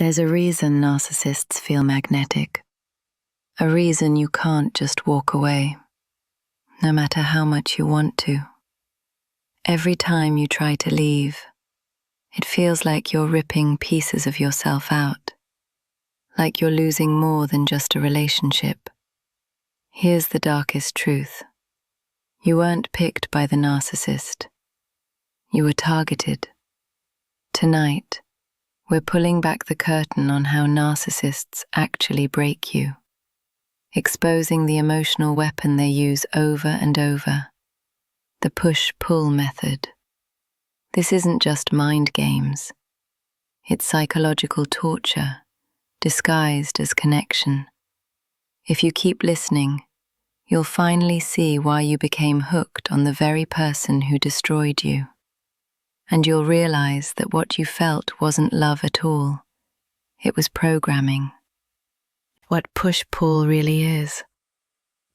There's a reason narcissists feel magnetic, a reason you can't just walk away, no matter how much you want to. Every time you try to leave, it feels like you're ripping pieces of yourself out, like you're losing more than just a relationship. Here's the darkest truth. You weren't picked by the narcissist. You were targeted. Tonight, we're pulling back the curtain on how narcissists actually break you, exposing the emotional weapon they use over and over, the push-pull method. This isn't just mind games. It's psychological torture, disguised as connection. If you keep listening, you'll finally see why you became hooked on the very person who destroyed you. And you'll realize that what you felt wasn't love at all. It was programming. What push-pull really is.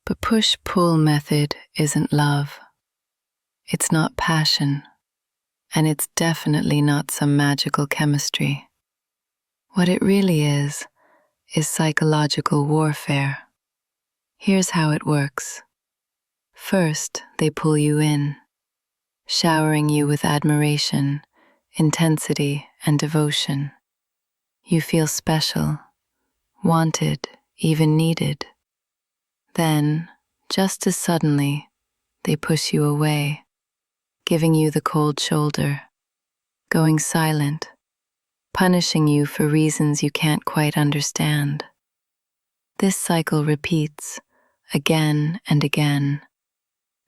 But push-pull method isn't love. It's not passion. And it's definitely not some magical chemistry. What it really is psychological warfare. Here's how it works. First, they pull you in, showering you with admiration, intensity, and devotion. You feel special, wanted, even needed. Then, just as suddenly, they push you away, giving you the cold shoulder, going silent, punishing you for reasons you can't quite understand. This cycle repeats again and again,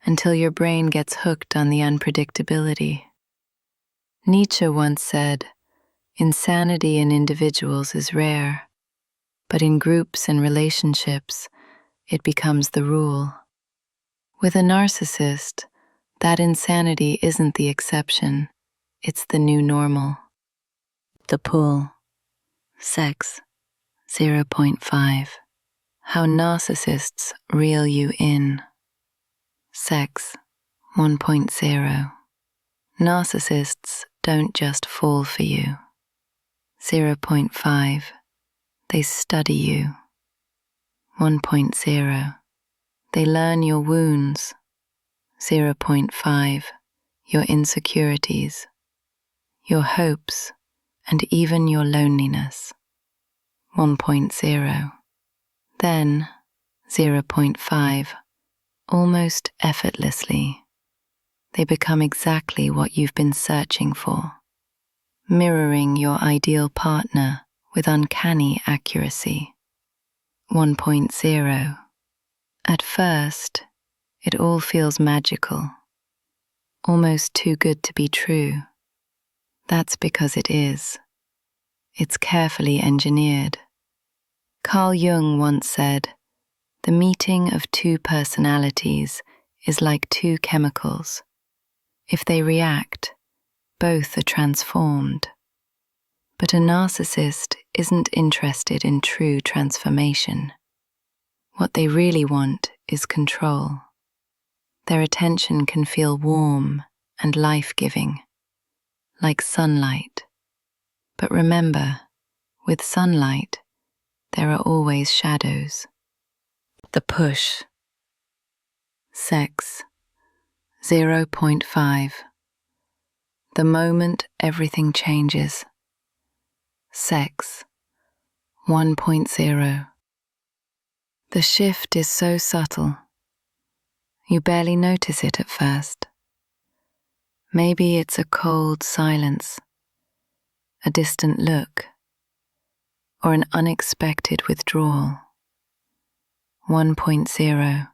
until your brain gets hooked on the unpredictability. Nietzsche once said, "Insanity in individuals is rare, but in groups and relationships, it becomes the rule." With a narcissist, that insanity isn't the exception, it's the new normal. The pull. Sex, 0.5. How narcissists reel you in. Sex, 1.0. Narcissists don't just fall for you. 0.5. They study you. 1.0. They learn your wounds. 0.5. Your insecurities, your hopes, and even your loneliness. 1.0. Then, 0.5. Almost effortlessly, they become exactly what you've been searching for, mirroring your ideal partner with uncanny accuracy. 1.0. At first, it all feels magical, almost too good to be true. That's because it is. It's carefully engineered. Carl Jung once said, "The meeting of two personalities is like two chemicals. If they react, both are transformed." But a narcissist isn't interested in true transformation. What they really want is control. Their attention can feel warm and life-giving, like sunlight. But remember, with sunlight, there are always shadows. The push. Sex, 0.5. The moment everything changes. Sex, 1.0. The shift is so subtle, you barely notice it at first. Maybe it's a cold silence, a distant look, or an unexpected withdrawal. 1.0.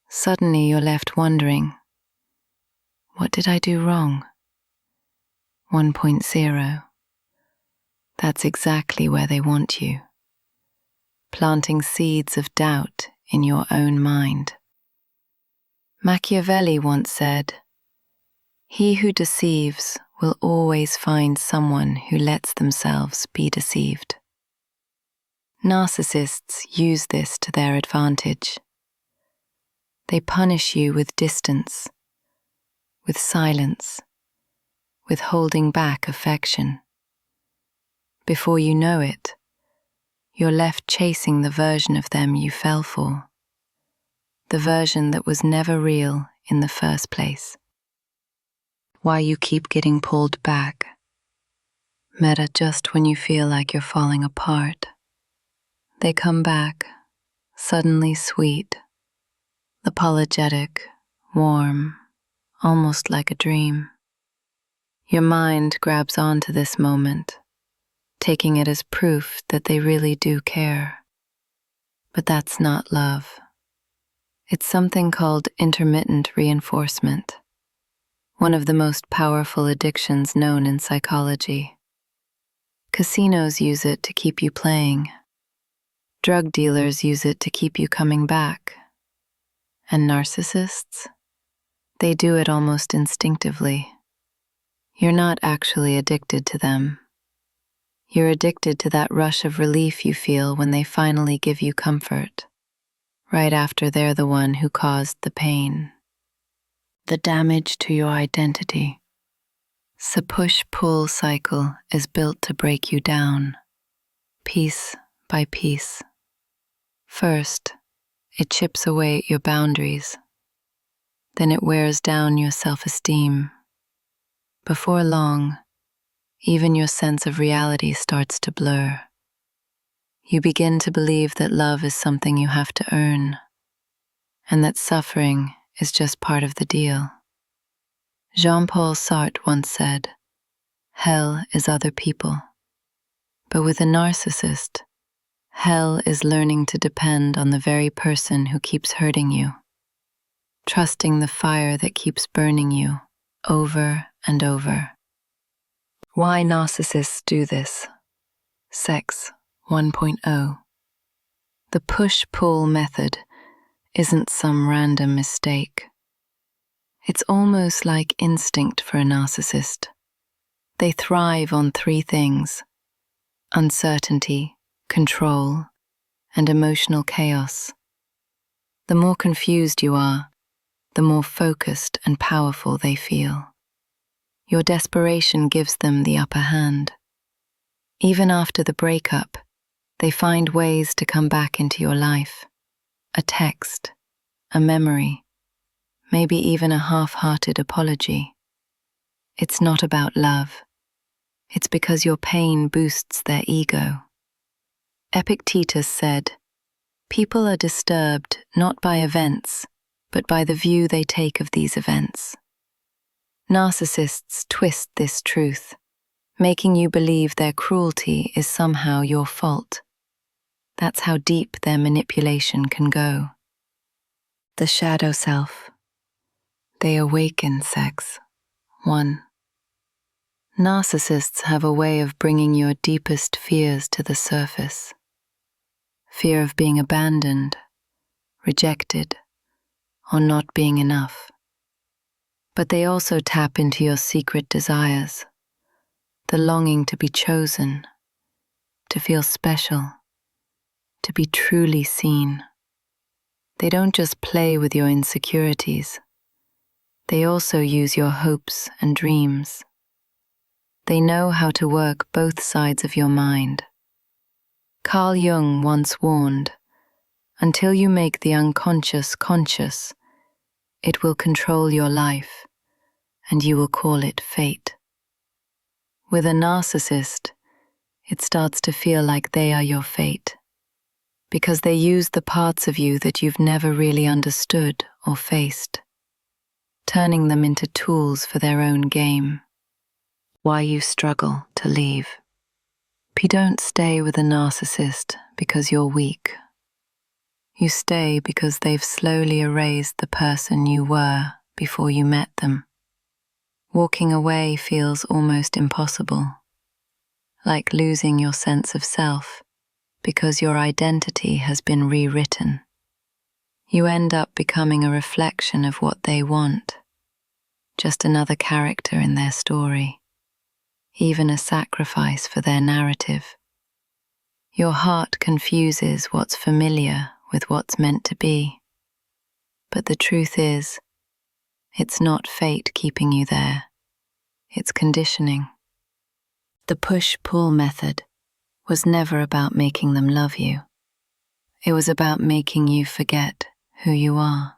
Suddenly you're left wondering, what did I do wrong? 1.0. That's exactly where they want you, planting seeds of doubt in your own mind. Machiavelli once said, "He who deceives will always find someone who lets themselves be deceived." Narcissists use this to their advantage. They punish you with distance, with silence, with holding back affection. Before you know it, you're left chasing the version of them you fell for, the version that was never real in the first place. Why you keep getting pulled back, meta just when you feel like you're falling apart. They come back, suddenly sweet, apologetic, warm, almost like a dream. Your mind grabs onto this moment, taking it as proof that they really do care. But that's not love. It's something called intermittent reinforcement, one of the most powerful addictions known in psychology. Casinos use it to keep you playing. Drug dealers use it to keep you coming back. And narcissists? They do it almost instinctively. You're not actually addicted to them. You're addicted to that rush of relief you feel when they finally give you comfort, right after they're the one who caused the pain. The damage to your identity. The push-pull cycle is built to break you down, piece by piece. First, it chips away at your boundaries. Then it wears down your self-esteem. Before long, even your sense of reality starts to blur. You begin to believe that love is something you have to earn, and that suffering is just part of the deal. Jean-Paul Sartre once said, "Hell is other people." But with a narcissist, hell is learning to depend on the very person who keeps hurting you, trusting the fire that keeps burning you over and over. Why narcissists do this? Sex 1.0. The push-pull method isn't some random mistake. It's almost like instinct for a narcissist. They thrive on three things: uncertainty, control, and emotional chaos. The more confused you are, the more focused and powerful they feel. Your desperation gives them the upper hand. Even after the breakup, they find ways to come back into your life. A text, a memory, maybe even a half-hearted apology. It's not about love. It's because your pain boosts their ego. Epictetus said, "People are disturbed not by events, but by the view they take of these events." Narcissists twist this truth, making you believe their cruelty is somehow your fault. That's how deep their manipulation can go. The shadow self. They awaken sex. 1. Narcissists have a way of bringing your deepest fears to the surface. Fear of being abandoned, rejected, or not being enough. But they also tap into your secret desires, the longing to be chosen, to feel special, to be truly seen. They don't just play with your insecurities. They also use your hopes and dreams. They know how to work both sides of your mind. Carl Jung once warned, "Until you make the unconscious conscious, it will control your life, and you will call it fate." With a narcissist, it starts to feel like they are your fate, because they use the parts of you that you've never really understood or faced, turning them into tools for their own game. Why you struggle to leave. You don't stay with a narcissist because you're weak. You stay because they've slowly erased the person you were before you met them. Walking away feels almost impossible, like losing your sense of self because your identity has been rewritten. You end up becoming a reflection of what they want, just another character in their story, even a sacrifice for their narrative. Your heart confuses what's familiar with what's meant to be. But the truth is, it's not fate keeping you there. It's conditioning. The push-pull method was never about making them love you. It was about making you forget who you are.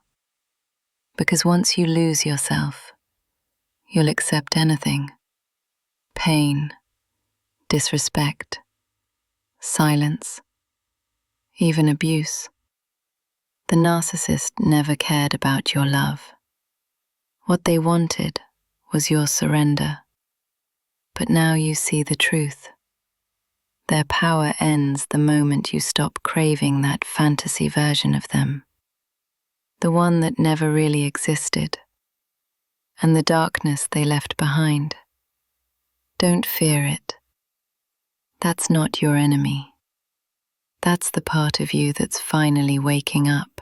Because once you lose yourself, you'll accept anything. Pain, disrespect, silence, even abuse. The narcissist never cared about your love. What they wanted was your surrender. But now you see the truth. Their power ends the moment you stop craving that fantasy version of them, the one that never really existed, and the darkness they left behind. Don't fear it. That's not your enemy. That's the part of you that's finally waking up.